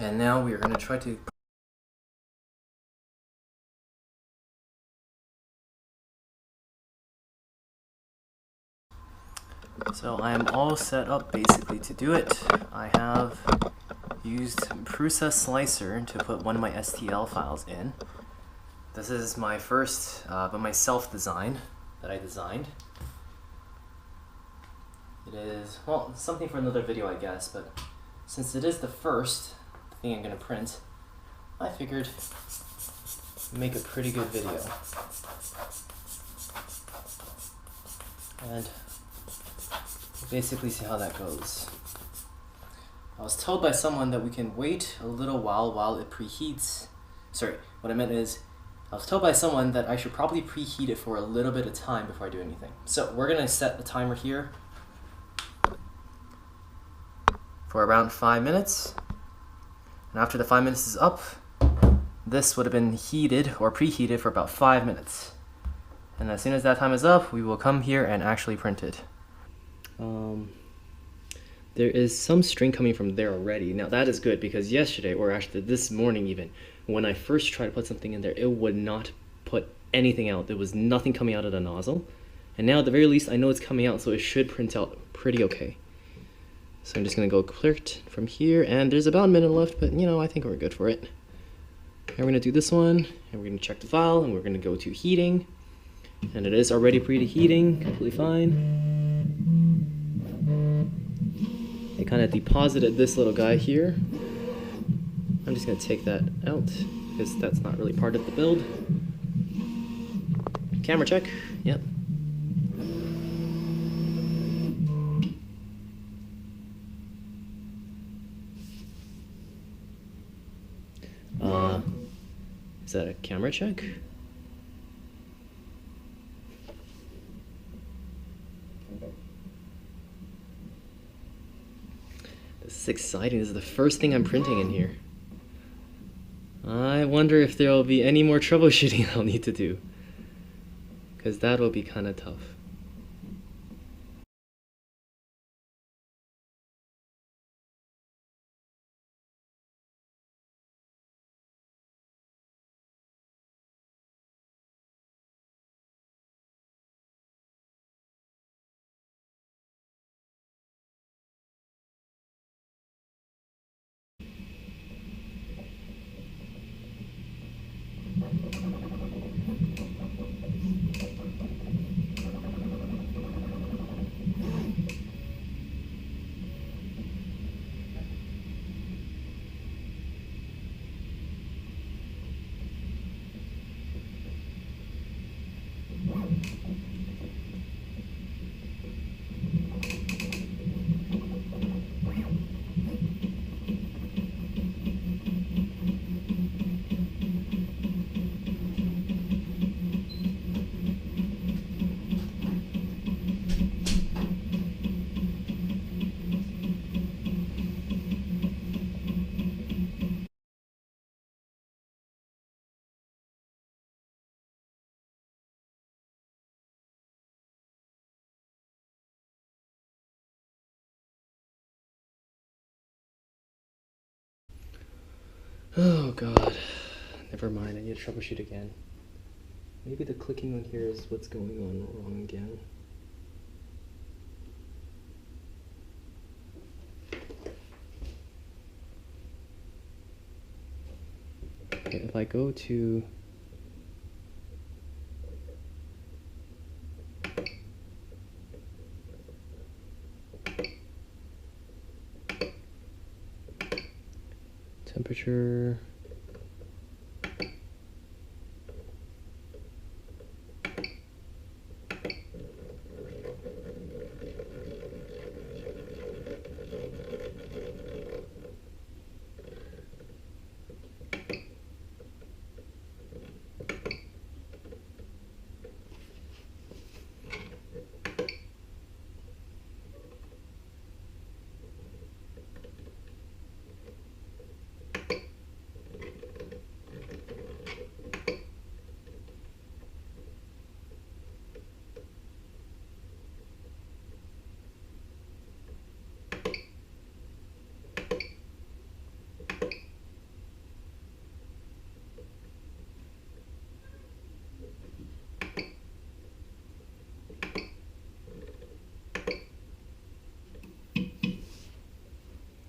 And now we are going to try to... So I am all set up basically to do it. I have used Prusa Slicer to put one of my STL files in. This is my first, but my self-design that I designed. It is, well, something for another video I guess, but since it is the first thing I'm going to print, I figured make a pretty good video. And basically see how that goes. I was told by someone that we can wait a little while it preheats. Sorry, what I meant is, I was told by someone that I should probably preheat it for a little bit of time before I do anything. So we're gonna set the timer here for around 5 minutes. And after the 5 minutes is up, this would have been heated or preheated for about 5 minutes. And as soon as that time is up, we will come here and actually print it. There is some string coming from there already. Now that is good because yesterday, or actually this morning even, when I first tried to put something in there, it would not put anything out. There was nothing coming out of the nozzle. And now at the very least, I know it's coming out, so it should print out pretty okay. So I'm just gonna go clear it from here, and there's about a minute left, but you know, I think we're good for it. And we're gonna do this one, and we're gonna check the file, and we're gonna go to heating. And it is already preheating, completely fine. I kind of deposited this little guy here. I'm just going to take that out because that's not really part of the build. Camera check. Yep. Is that a camera check? This is exciting. This is the first thing I'm printing in here. I wonder if there will be any more troubleshooting I'll need to do, because that will be kind of tough. Oh god, never mind, I need to troubleshoot again. Maybe the clicking on here is what's going on wrong again. Okay, if I go to temperature,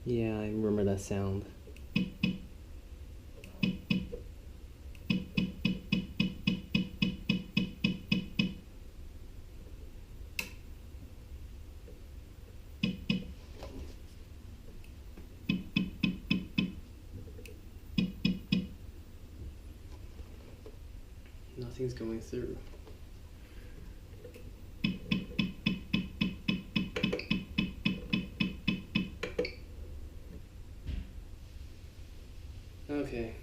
Yeah, I remember that sound. Nothing's going through. Okay,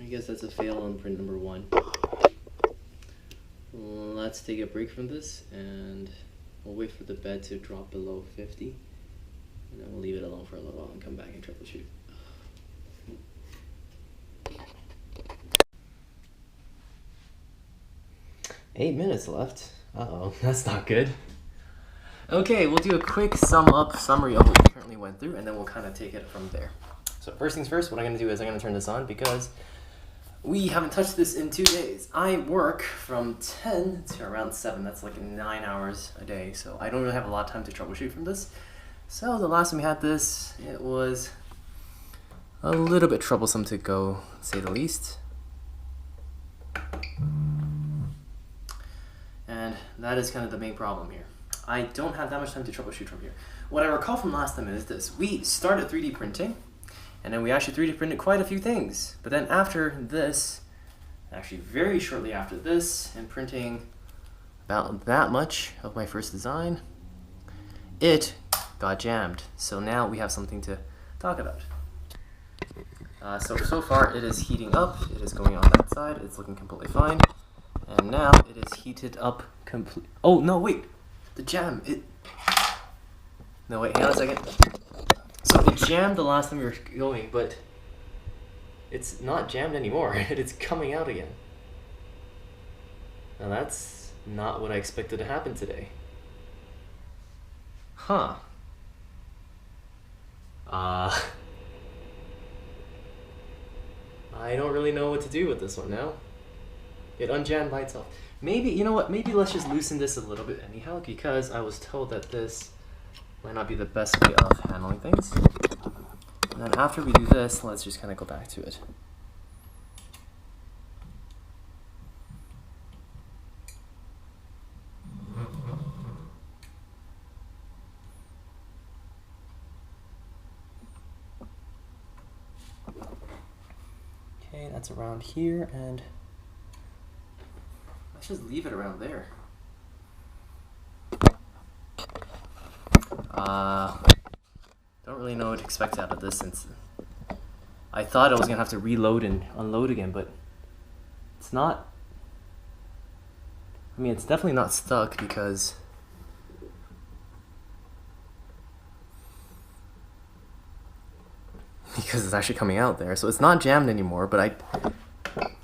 I guess that's a fail on print number 1. Let's take a break from this and we'll wait for the bed to drop below 50 and then we'll leave it alone for a little while and come back and troubleshoot. 8 minutes left. Uh-oh, that's not good. Okay, we'll do a quick summary of what we currently went through, and then we'll kind of take it from there. So first things first, what I'm going to do is I'm going to turn this on because we haven't touched this in 2 days. I work from 10 to around 7. That's like 9 hours a day, so I don't really have a lot of time to troubleshoot from this. So the last time we had this, it was a little bit troublesome to go, say the least. And that is kind of the main problem here. I don't have that much time to troubleshoot from here. What I recall from last time is this. We started 3D printing, and then we actually 3D printed quite a few things. But then after this, actually very shortly after this, and printing about that much of my first design, it got jammed. So now we have something to talk about. So far it is heating up. It is going on that side. It's looking completely fine. And now it is heated up completely. Oh, no, wait. The jam, no, wait, hang on a second. So it jammed the last time we were going, but it's not jammed anymore. It's coming out again. Now that's not what I expected to happen today. Huh. I don't really know what to do with this one now. It unjammed by itself. Maybe, you know what, maybe let's just loosen this a little bit anyhow, because I was told that this might not be the best way of handling things. And then after we do this, let's just kind of go back to it. Okay, that's around here, and let's just leave it around there. Don't really know what to expect out of this, since I thought I was gonna have to reload and unload again, but it's not. I mean, it's definitely not stuck because it's actually coming out there, so it's not jammed anymore. But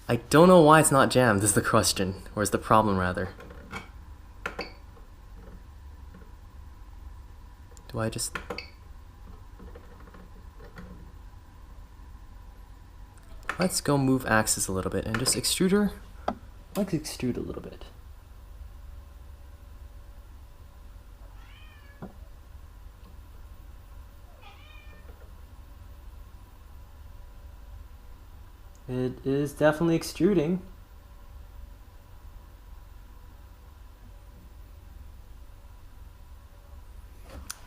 I don't know why it's not jammed, is the question, or is the problem rather. Do I just... Let's go move axis a little bit and just extruder. Let's extrude a little bit. It is definitely extruding.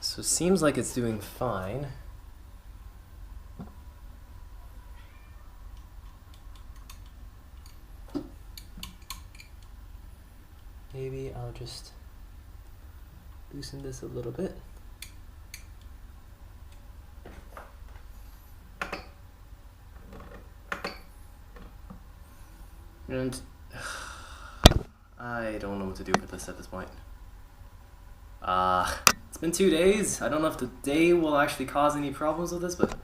So it seems like it's doing fine. Maybe I'll just loosen this a little bit. And I don't know what to do with this at this point. It's been 2 days. I don't know if the day will actually cause any problems with this, but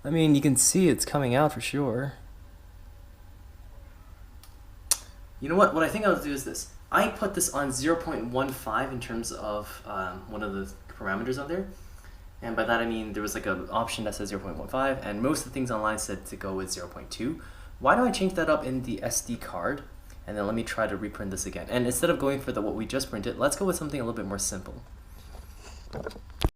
I mean, you can see it's coming out for sure. You know what? What I think I'll do is this. I put this on 0.15 in terms of one of the parameters on there. And by that I mean there was like an option that says 0.15, and most of the things online said to go with 0.2. Why don't I change that up in the SD card, and then let me try to reprint this again. And instead of going for what we just printed, let's go with something a little bit more simple.